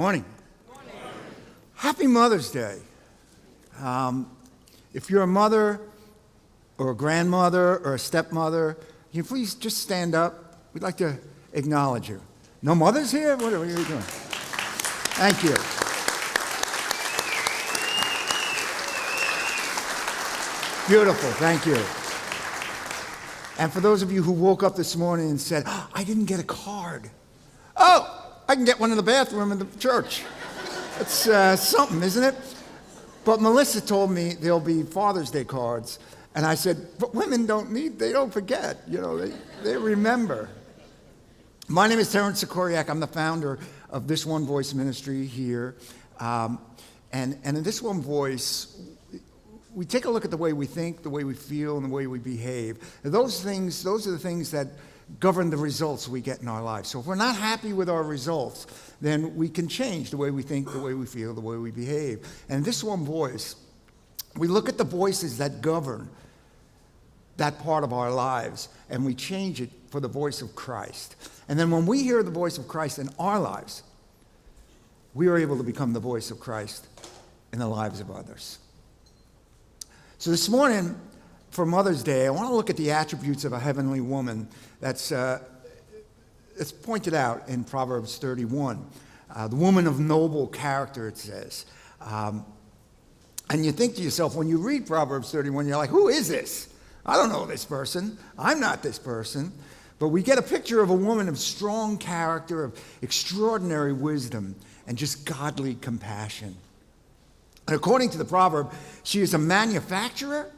Morning. Happy Mother's Day. If you're a mother or a grandmother or a stepmother, can you please just stand up? We'd like to acknowledge you. No mothers here? What are you doing? Thank you. Beautiful, thank you. And for those of you who woke up this morning and said, I didn't get a card. Oh, I can get one in the bathroom in the church. It's something, isn't it? But Melissa told me there'll be Father's Day cards. And I said, but women they don't forget, they remember. My name is Terence Sikoryak. I'm the founder of This One Voice Ministry here. And in This One Voice, we take a look at the way we think, the way we feel, and the way we behave. And those are the things that govern the results we get in our lives. So if we're not happy with our results, then we can change the way we think, the way we feel, the way we behave. And This One Voice, we look at the voices that govern that part of our lives, and we change it for the voice of Christ. And then when we hear the voice of Christ in our lives, we are able to become the voice of Christ in the lives of others. So this morning, for Mother's Day, I want to look at the attributes of a heavenly woman that's pointed out in Proverbs 31. The woman of noble character, it says. And you think to yourself, when you read Proverbs 31, you're like, who is this? I don't know this person. I'm not this person. But we get a picture of a woman of strong character, of extraordinary wisdom, and just godly compassion. And according to the proverb, she is a manufacturer.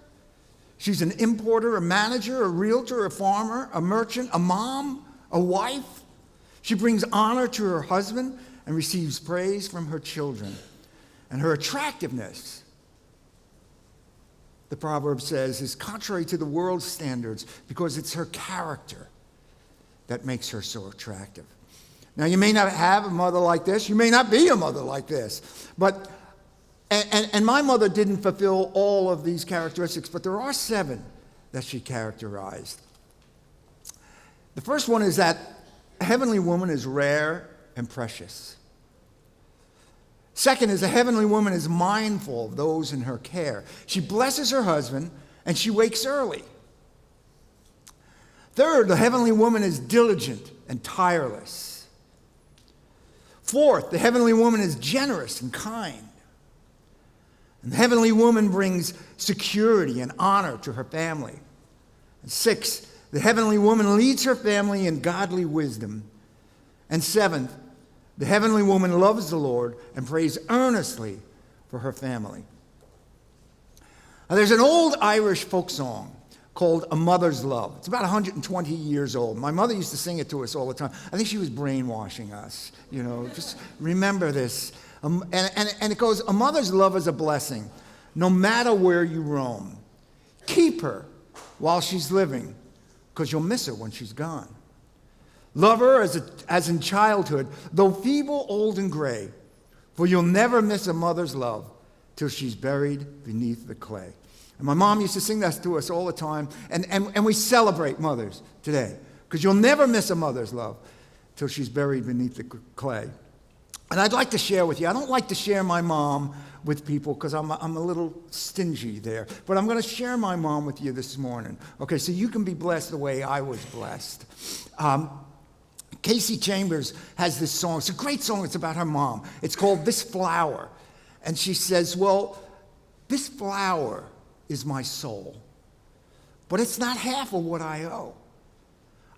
She's an importer, a manager, a realtor, a farmer, a merchant, a mom, a wife. She brings honor to her husband and receives praise from her children. And her attractiveness, the proverb says, is contrary to the world's standards because it's her character that makes her so attractive. Now, you may not have a mother like this. You may not be a mother like this. But And my mother didn't fulfill all of these characteristics, but there are 7 that she characterized. The first one is that a heavenly woman is rare and precious. Second is a heavenly woman is mindful of those in her care. She blesses her husband, and she wakes early. Third, the heavenly woman is diligent and tireless. Fourth, the heavenly woman is generous and kind. And the heavenly woman brings security and honor to her family. And 6, the heavenly woman leads her family in godly wisdom. And 7th, the heavenly woman loves the Lord and prays earnestly for her family. Now, there's an old Irish folk song called A Mother's Love. It's about 120 years old. My mother used to sing it to us all the time. I think she was brainwashing us. Just remember this. And it goes, a mother's love is a blessing, no matter where you roam. Keep her while she's living, because you'll miss her when she's gone. Love her as in childhood, though feeble, old, and gray, for you'll never miss a mother's love till she's buried beneath the clay. And my mom used to sing that to us all the time, and we celebrate mothers today, because you'll never miss a mother's love till she's buried beneath the clay. And I'd like to share with you, I don't like to share my mom with people because I'm a little stingy there. But I'm going to share my mom with you this morning. Okay, so you can be blessed the way I was blessed. Casey Chambers has this song. It's a great song. It's about her mom. It's called This Flower. And she says, well, this flower is my soul. But it's not half of what I owe.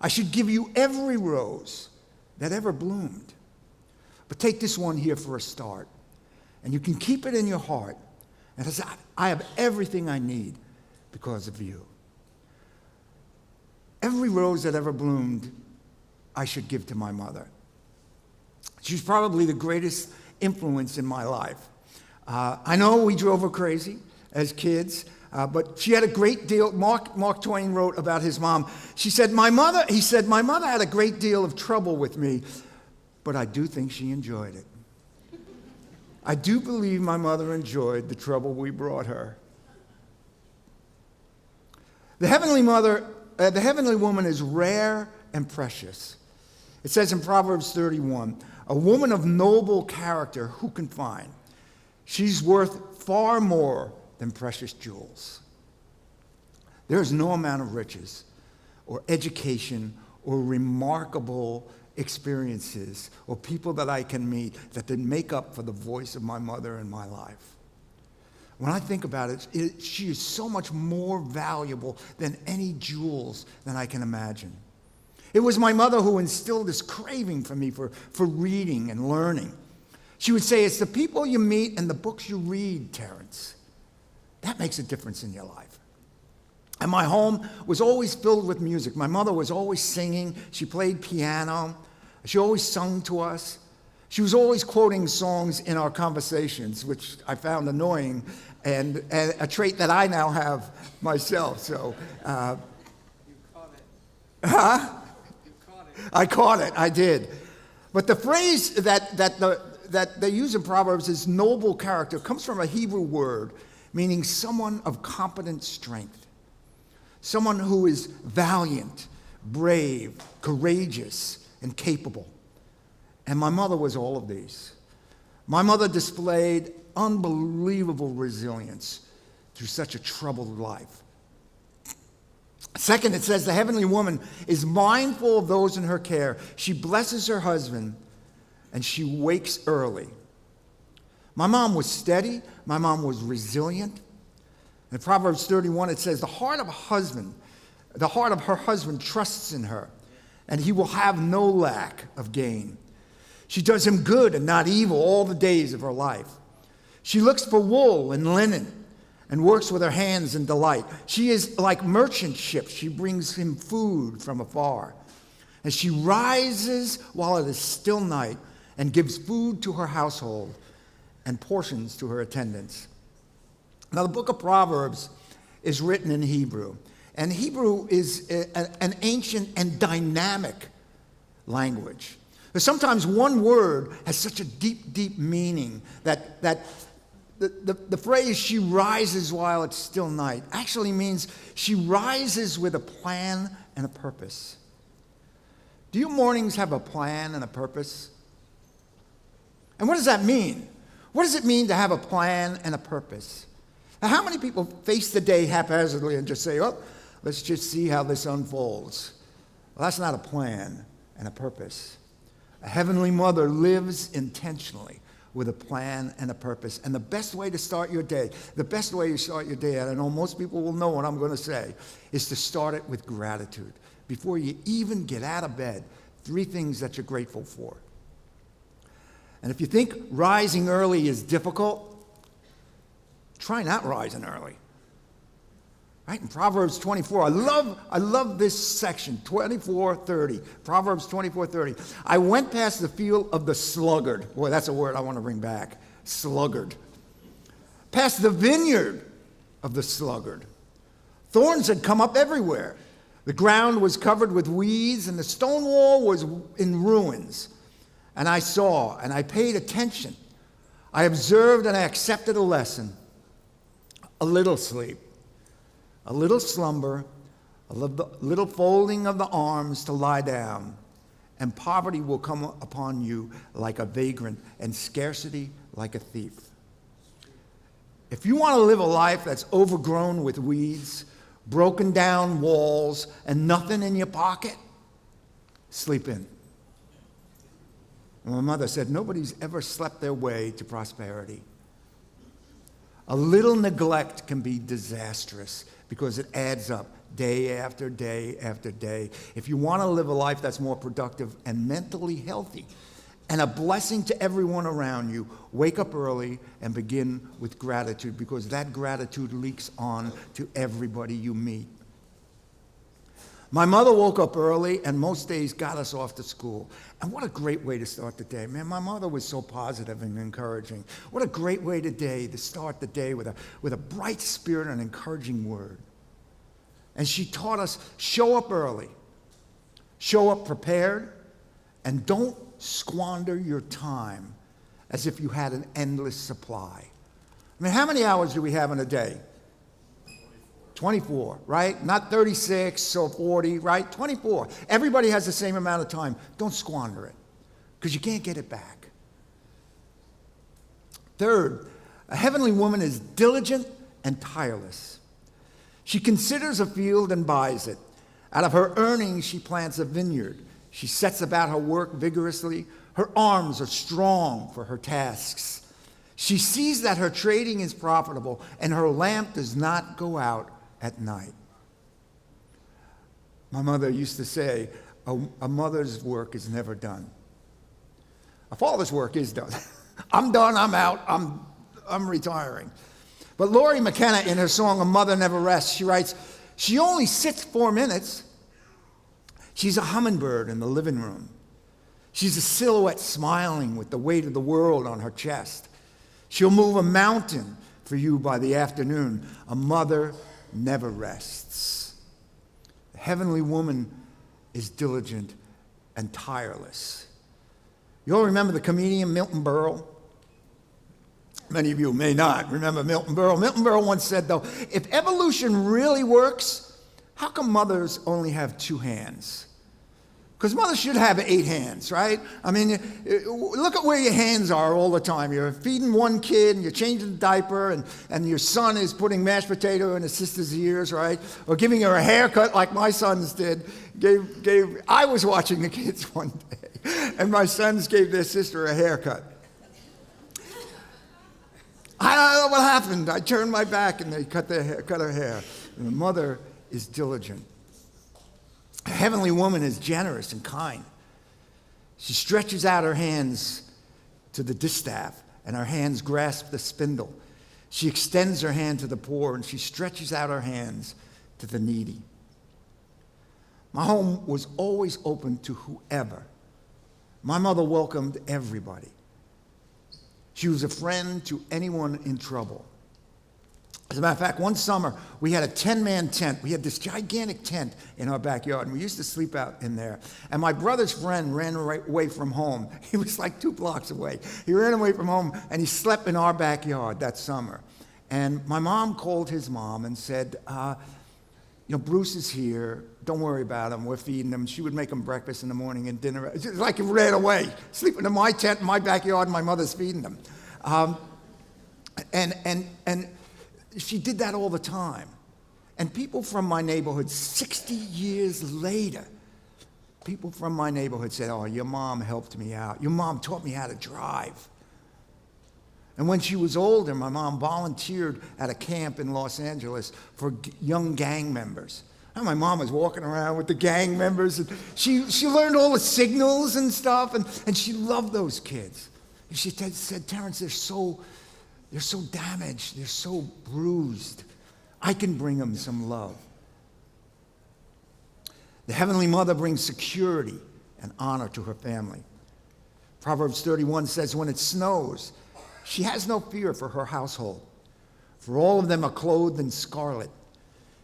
I should give you every rose that ever bloomed. But take this one here for a start, and you can keep it in your heart. And I have everything I need because of you. Every rose that ever bloomed, I should give to my mother. She's probably the greatest influence in my life. I know we drove her crazy as kids, but she had a great deal. Mark Twain wrote about his mom. He said, my mother had a great deal of trouble with me, but I do think she enjoyed it. I do believe my mother enjoyed the trouble we brought her. The heavenly woman is rare and precious. It says in Proverbs 31, A woman of noble character, who can find? She's worth far more than precious jewels. There is no amount of riches or education or remarkable experiences or people that I can meet that did make up for the voice of my mother in my life. When I think about it, she is so much more valuable than any jewels that I can imagine. It was my mother who instilled this craving for me for reading and learning. She would say, it's the people you meet and the books you read, Terence. That makes a difference in your life. And my home was always filled with music. My mother was always singing. She played piano. She always sung to us. She was always quoting songs in our conversations, which I found annoying and a trait that I now have myself. So, You caught it. huh? You caught it. I caught it. I did. But the phrase that they use in Proverbs is noble character comes from a Hebrew word meaning someone of competent strength, someone who is valiant, brave, courageous, and capable. And my mother was all of these. My mother displayed unbelievable resilience through such a troubled life. Second, it says the heavenly woman is mindful of those in her care. She blesses her husband, and she wakes early. My mom was steady. My mom was resilient. In Proverbs 31, it says, the heart of her husband trusts in her, and he will have no lack of gain. She does him good and not evil all the days of her life. She looks for wool and linen and works with her hands in delight. She is like merchant ships. She brings him food from afar. And she rises while it is still night and gives food to her household and portions to her attendants. Now, the book of Proverbs is written in Hebrew. And Hebrew is an ancient and dynamic language. But sometimes one word has such a deep, deep meaning that the phrase, she rises while it's still night, actually means she rises with a plan and a purpose. Do your mornings have a plan and a purpose? And what does that mean? What does it mean to have a plan and a purpose? Now, how many people face the day haphazardly and just say, oh, let's just see how this unfolds? Well, that's not a plan and a purpose. A heavenly mother lives intentionally with a plan and a purpose. And the best way to start your day, and I know most people will know what I'm going to say, is to start it with gratitude. Before you even get out of bed, 3 things that you're grateful for. And if you think rising early is difficult, try not rising early. Right? In Proverbs 24, I love this section, 24:30. Proverbs 24:30. I went past the field of the sluggard. Boy, that's a word I want to bring back. Sluggard. Past the vineyard of the sluggard. Thorns had come up everywhere. The ground was covered with weeds, and the stone wall was in ruins. And I saw, and I paid attention. I observed, and I accepted a lesson. A little sleep, a little slumber, a little folding of the arms to lie down, and poverty will come upon you like a vagrant, and scarcity like a thief. If you want to live a life that's overgrown with weeds, broken down walls, and nothing in your pocket, sleep in. And my mother said, nobody's ever slept their way to prosperity. A little neglect can be disastrous because it adds up day after day after day. If you want to live a life that's more productive and mentally healthy and a blessing to everyone around you, wake up early and begin with gratitude, because that gratitude leaks on to everybody you meet. My mother woke up early and most days got us off to school. And what a great way to start the day. Man, my mother was so positive and encouraging. What a great way to start the day with a bright spirit and an encouraging word. And she taught us, show up early, show up prepared, and don't squander your time as if you had an endless supply. I mean, how many hours do we have in a day? 24, right? Not 36 or 40, right? 24. Everybody has the same amount of time. Don't squander it. because you can't get it back. Third, a heavenly woman is diligent and tireless. She considers a field and buys it. Out of her earnings, she plants a vineyard. She sets about her work vigorously. Her arms are strong for her tasks. She sees that her trading is profitable, and her lamp does not go out at night. My mother used to say, a mother's work is never done. A father's work is done. I'm done, I'm out, I'm retiring. But Lori McKenna, in her song, A Mother Never Rests, she writes, she only sits 4 minutes. She's a hummingbird in the living room. She's a silhouette smiling with the weight of the world on her chest. She'll move a mountain for you by the afternoon. A mother never rests. The heavenly woman is diligent and tireless. You all remember the comedian Milton Berle? Many of you may not remember Milton Berle. Milton Berle once said, though, if evolution really works, how come mothers only have 2 hands? Because mothers should have 8 hands, right? I mean, look at where your hands are all the time. You're feeding one kid, and you're changing the diaper, and your son is putting mashed potato in his sister's ears, right? Or giving her a haircut like my sons did. I was watching the kids one day, and my sons gave their sister a haircut. I don't know what happened. I turned my back, and they cut her hair. And the mother is diligent. A heavenly woman is generous and kind. She stretches out her hands to the distaff, and her hands grasp the spindle. She extends her hand to the poor, and she stretches out her hands to the needy. My home was always open to whoever. My mother welcomed everybody. She was a friend to anyone in trouble. As a matter of fact, one summer, we had a 10-man tent. We had this gigantic tent in our backyard, and we used to sleep out in there. And my brother's friend ran away from home. He was like 2 blocks away. He ran away from home, and he slept in our backyard that summer. And my mom called his mom and said, Bruce is here. Don't worry about him. We're feeding him. She would make him breakfast in the morning and dinner. It's like he ran away, sleeping in my tent, in my backyard, and my mother's feeding him. And she did that all the time. And people from my neighborhood, 60 years later, people from my neighborhood said, oh, your mom helped me out. Your mom taught me how to drive. And when she was older, my mom volunteered at a camp in Los Angeles for young gang members. And my mom was walking around with the gang members, and she learned all the signals and stuff, and she loved those kids. And she said, Terence, they're so damaged, they're so bruised. I can bring them some love. The Heavenly Mother brings security and honor to her family. Proverbs 31 says, when it snows, she has no fear for her household, for all of them are clothed in scarlet.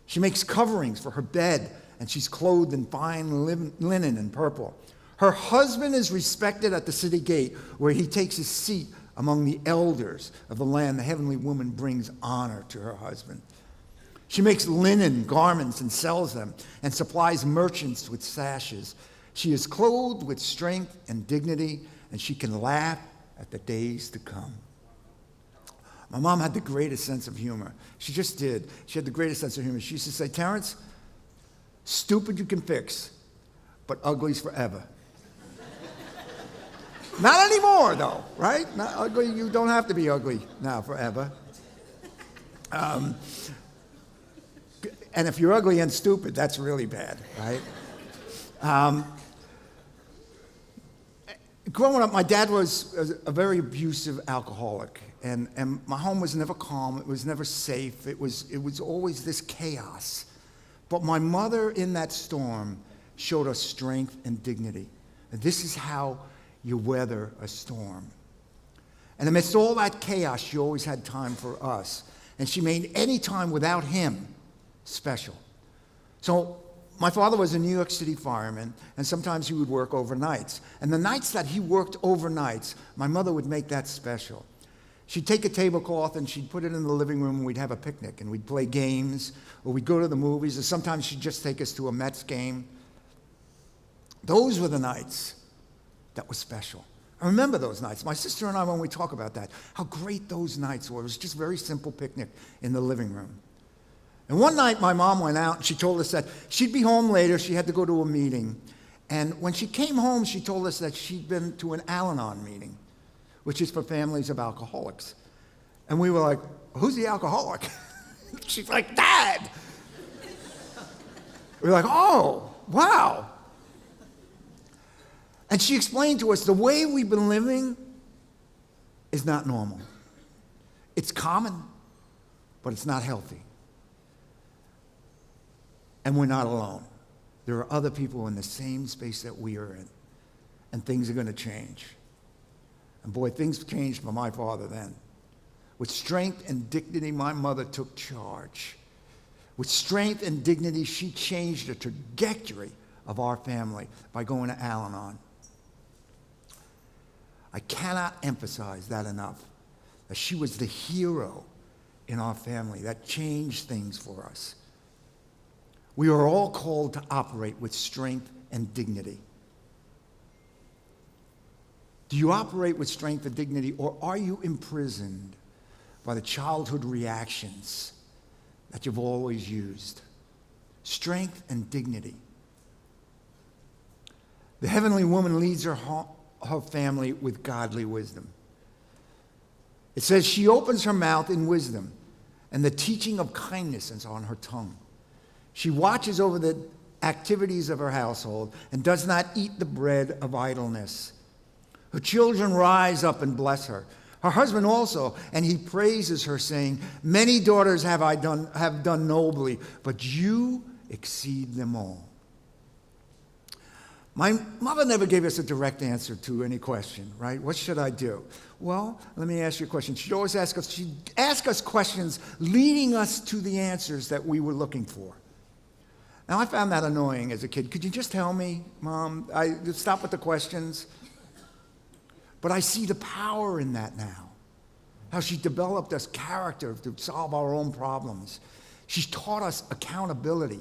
She makes coverings for her bed, and she's clothed in fine linen and purple. Her husband is respected at the city gate, where he takes his seat among the elders of the land. The heavenly woman brings honor to her husband. She makes linen garments and sells them, and supplies merchants with sashes. She is clothed with strength and dignity, and she can laugh at the days to come. My mom had the greatest sense of humor. She just did. She had the greatest sense of humor. She used to say, Terence, stupid you can fix, but ugly's forever. Not anymore, though, right? Not ugly. You don't have to be ugly now forever. And if you're ugly and stupid, that's really bad, right? Growing up, my dad was a very abusive alcoholic, and my home was never calm. It was never safe. It was always this chaos. But my mother, in that storm, showed us strength and dignity. And this is how you weather a storm. And amidst all that chaos, she always had time for us. And she made any time without him special. So my father was a New York City fireman, and sometimes he would work overnights. And the nights that he worked overnights, my mother would make that special. She'd take a tablecloth and she'd put it in the living room, and we'd have a picnic, and we'd play games, or we'd go to the movies, or sometimes she'd just take us to a Mets game. Those were the nights that were special. I remember those nights. My sister and I, when we talk about that, how great those nights were. It was just a very simple picnic in the living room. And one night my mom went out and she told us that she'd be home later. She had to go to a meeting. And when she came home, she told us that she'd been to an Al-Anon meeting, which is for families of alcoholics. And we were like, who's the alcoholic? She's like, Dad. We're like, oh, wow. And she explained to us the way we've been living is not normal. It's common, but it's not healthy. And we're not alone. There are other people in the same space that we are in, and things are going to change. And boy, things changed for my father then. With strength and dignity, my mother took charge. With strength and dignity, she changed the trajectory of our family by going to Al-Anon. I cannot emphasize that enough, that she was the hero in our family that changed things for us. We are all called to operate with strength and dignity. Do you operate with strength and dignity, or are you imprisoned by the childhood reactions that you've always used? Strength and dignity. The heavenly woman leads her family with godly wisdom. It says she opens her mouth in wisdom, and the teaching of kindness is on her tongue. She watches over the activities of her household and does not eat the bread of idleness. Her children rise up and bless her. Her husband also, and he praises her, saying, many daughters have done nobly, but you exceed them all. My mother never gave us a direct answer to any question, right? What should I do? Well, let me ask you a question. She'd always ask us questions leading us to the answers that we were looking for. Now, I found that annoying as a kid. Could you just tell me, Mom? Stop with the questions. But I see the power in that now. How she developed us character to solve our own problems. She's taught us accountability.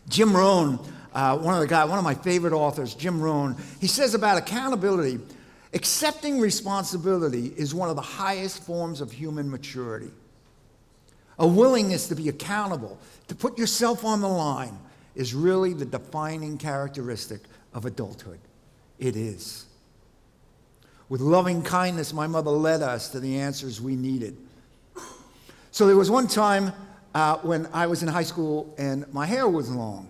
Jim Rohn, one of my favorite authors, Jim Rohn, he says about accountability, accepting responsibility is one of the highest forms of human maturity. A willingness to be accountable, to put yourself on the line, is really the defining characteristic of adulthood. It is. With loving kindness, my mother led us to the answers we needed. So there was one time when I was in high school and my hair was long.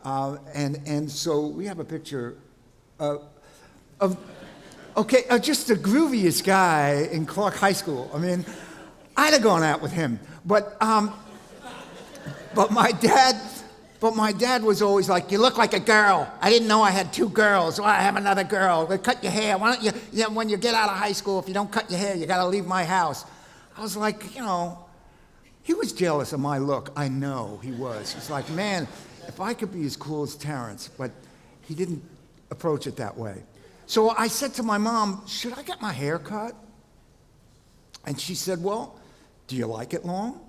And so we have a picture of just the grooviest guy in Clark High School. I mean, I'd have gone out with him. But my dad was always like, you look like a girl. I didn't know I had two girls. Well, I have another girl. Well, cut your hair. Why don't you, when you get out of high school, if you don't cut your hair, you got to leave my house. I was like, he was jealous of my look. I know he was. He's like, man, if I could be as cool as Terence, but he didn't approach it that way. So I said to my mom, should I get my hair cut? And she said, well, do you like it long?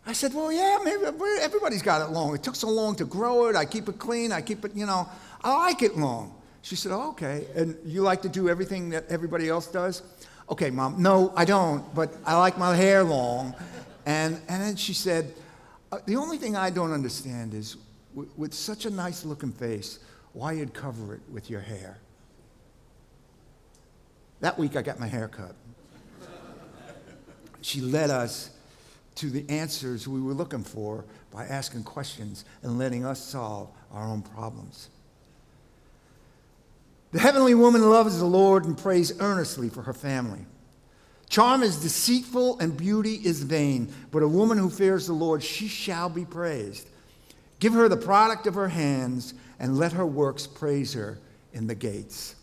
I said, well, yeah, maybe everybody's got it long. It took so long to grow it. I keep it clean. I keep it, I like it long. She said, oh, okay. And you like to do everything that everybody else does? Okay, Mom, no, I don't, but I like my hair long. And then she said, the only thing I don't understand is with such a nice looking face, why you'd cover it with your hair. That week I got my hair cut. She led us to the answers we were looking for by asking questions and letting us solve our own problems. The heavenly woman loves the Lord and prays earnestly for her family. Charm is deceitful and beauty is vain, but a woman who fears the Lord, she shall be praised. Give her the product of her hands and let her works praise her in the gates.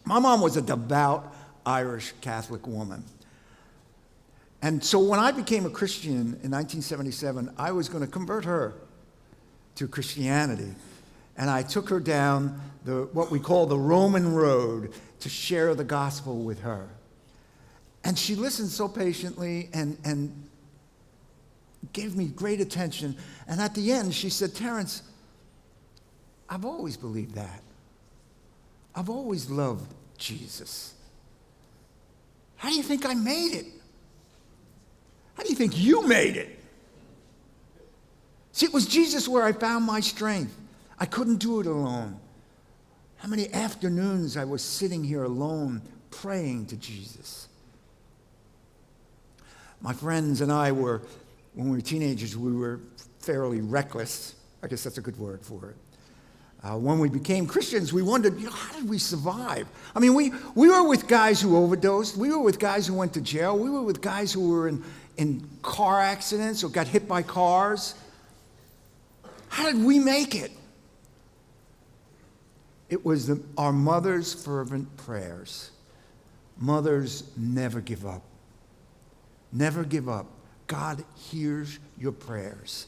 My mom was a devout Irish Catholic woman. And so when I became a Christian in 1977, I was going to convert her to Christianity. And I took her down what we call the Roman road to share the gospel with her. And she listened so patiently and gave me great attention. And at the end, she said, Terence, I've always believed that. I've always loved Jesus. How do you think I made it? How do you think you made it? See, it was Jesus where I found my strength. I couldn't do it alone. How many afternoons I was sitting here alone praying to Jesus. My friends and I were, when we were teenagers, we were fairly reckless. I guess that's a good word for it. When we became Christians, we wondered, how did we survive? I mean, we were with guys who overdosed. We were with guys who went to jail. We were with guys who were in car accidents or got hit by cars. How did we make it? It was our mother's fervent prayers. Mothers never give up. Never give up. God hears your prayers.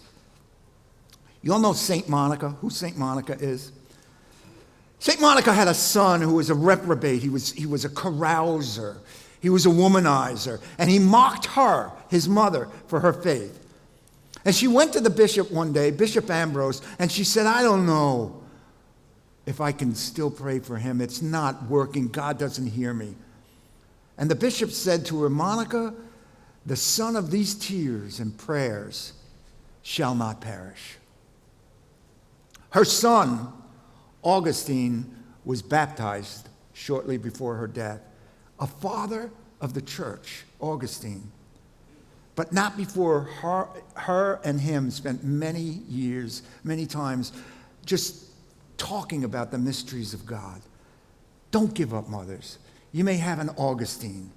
You all know St. Monica, who St. Monica is? St. Monica had a son who was a reprobate. He was a carouser. He was a womanizer. And he mocked her, his mother, for her faith. And she went to the bishop one day, Bishop Ambrose, and she said, I don't know if I can still pray for him. It's not working. God doesn't hear me. And the bishop said to her, Monica, the son of these tears and prayers shall not perish. Her son, Augustine, was baptized shortly before her death. A father of the church, Augustine. But not before her and him spent many years, many times, just talking about the mysteries of God. Don't give up, mothers. You may have an Augustine.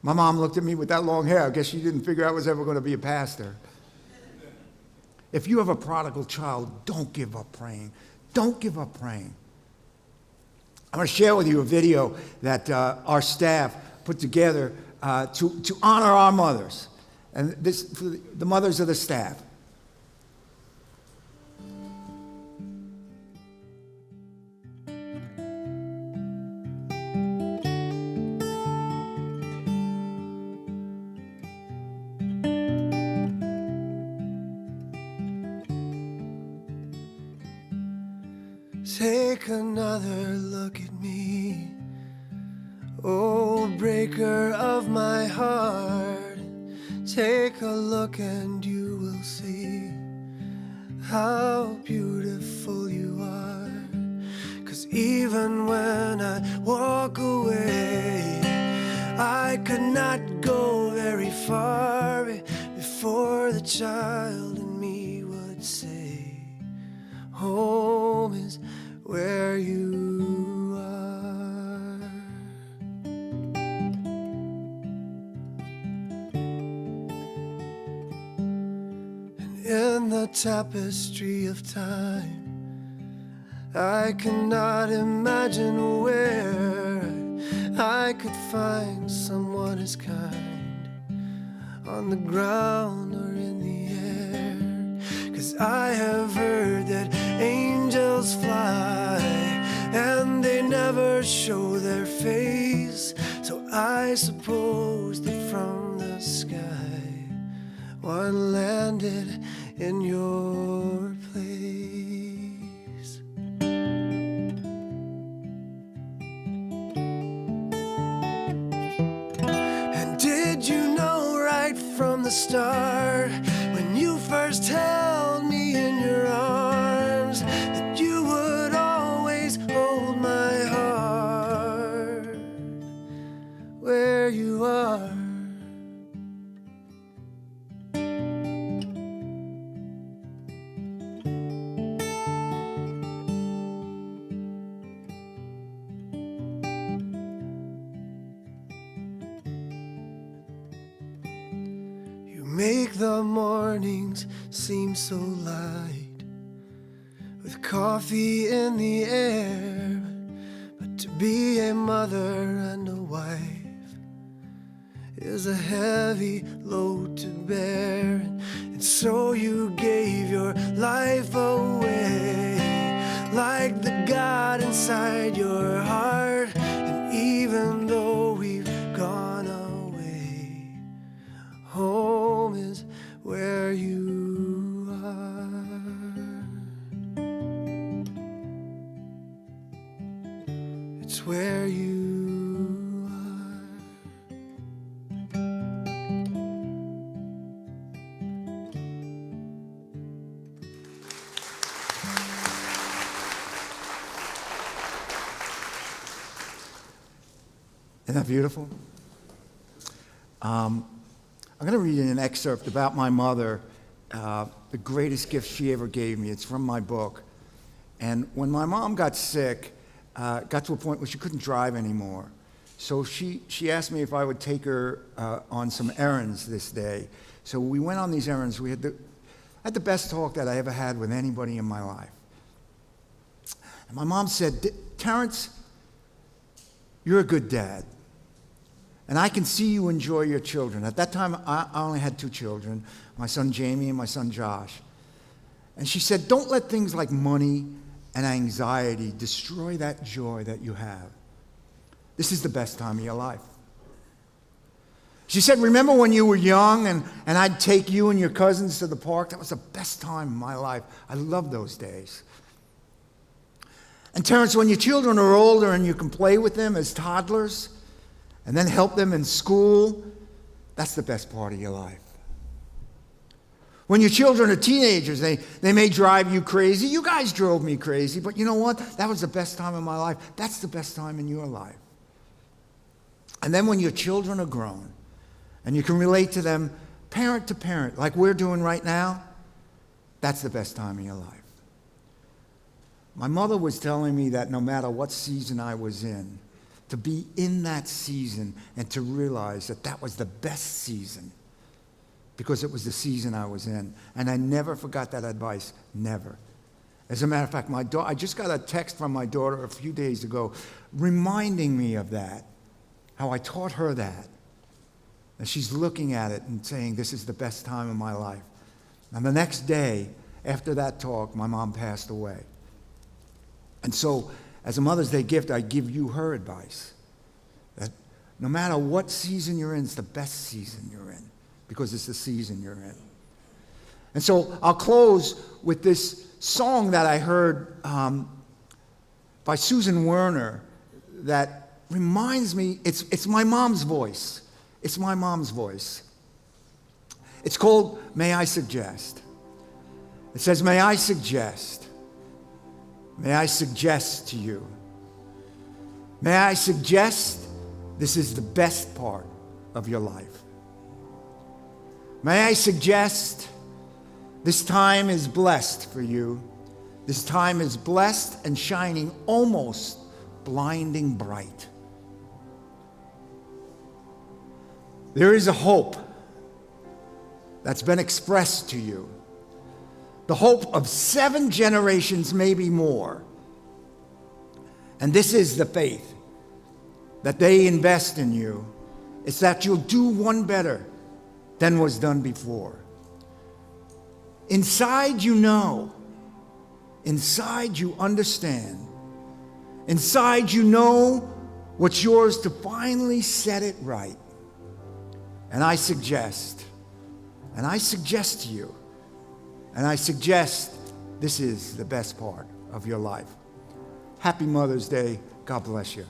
My mom looked at me with that long hair. I guess she didn't figure I was ever going to be a pastor. If you have a prodigal child, don't give up praying. Don't give up praying. I'm going to share with you a video that our staff put together to honor our mothers. And this, for the mothers of the staff. Take another look at me, oh breaker of my heart. Take a look and you will see how beautiful you are. 'Cause even when I walk away, I could not go very far before the child in me would say, home is where you are. And in the tapestry of time, I cannot imagine where I could find someone as kind on the ground or in the air. 'Cause I have heard that angels fly and they never show their face. So I suppose that from the sky one landed in your place. And did you know right from the start, when you first held me in your arms, that you would always hold my heart where you are? Make the mornings seem so light with coffee in the air. But to be a mother and a wife is a heavy load to bear. And so you gave your life away, like the God inside your heart. And even though we've gone away, home is where you are. that beautiful? I'm going to read an excerpt about my mother, the greatest gift she ever gave me. It's from my book. And when my mom got sick, got to a point where she couldn't drive anymore. So she asked me if I would take her on some errands this day. So we went on these errands. We had the best talk that I ever had with anybody in my life. And my mom said, Terence, you're a good dad. And I can see you enjoy your children. At that time, I only had 2 children, my son Jamie and my son Josh. And she said, don't let things like money and anxiety destroy that joy that you have. This is the best time of your life. She said, remember when you were young and I'd take you and your cousins to the park? That was the best time of my life. I love those days. And Terence, when your children are older and you can play with them as toddlers and then help them in school, that's the best part of your life. When your children are teenagers, they may drive you crazy. You guys drove me crazy, but you know what? That was the best time of my life. That's the best time in your life. And then when your children are grown and you can relate to them parent to parent, like we're doing right now, that's the best time of your life. My mother was telling me that no matter what season I was in, to be in that season and to realize that that was the best season because it was the season I was in. And I never forgot that advice, never. As a matter of fact, I just got a text from my daughter a few days ago reminding me of that, how I taught her that. And she's looking at it and saying, this is the best time of my life. And the next day, after that talk, my mom passed away. And so, as a Mother's Day gift, I give you her advice. That no matter what season you're in, it's the best season you're in, because it's the season you're in. And so, I'll close with this song that I heard by Susan Werner that reminds me, it's my mom's voice. It's my mom's voice. It's called May I Suggest. It says, may I suggest to you, may I suggest this is the best part of your life. May I suggest this time is blessed for you. This time is blessed and shining almost blinding bright. There is a hope that's been expressed to you. The hope of 7 generations, maybe more. And this is the faith that they invest in you. It's that you'll do one better than was done before. Inside you know. Inside you understand. Inside you know what's yours to finally set it right. And I suggest to you, and I suggest this is the best part of your life. Happy Mother's Day. God bless you.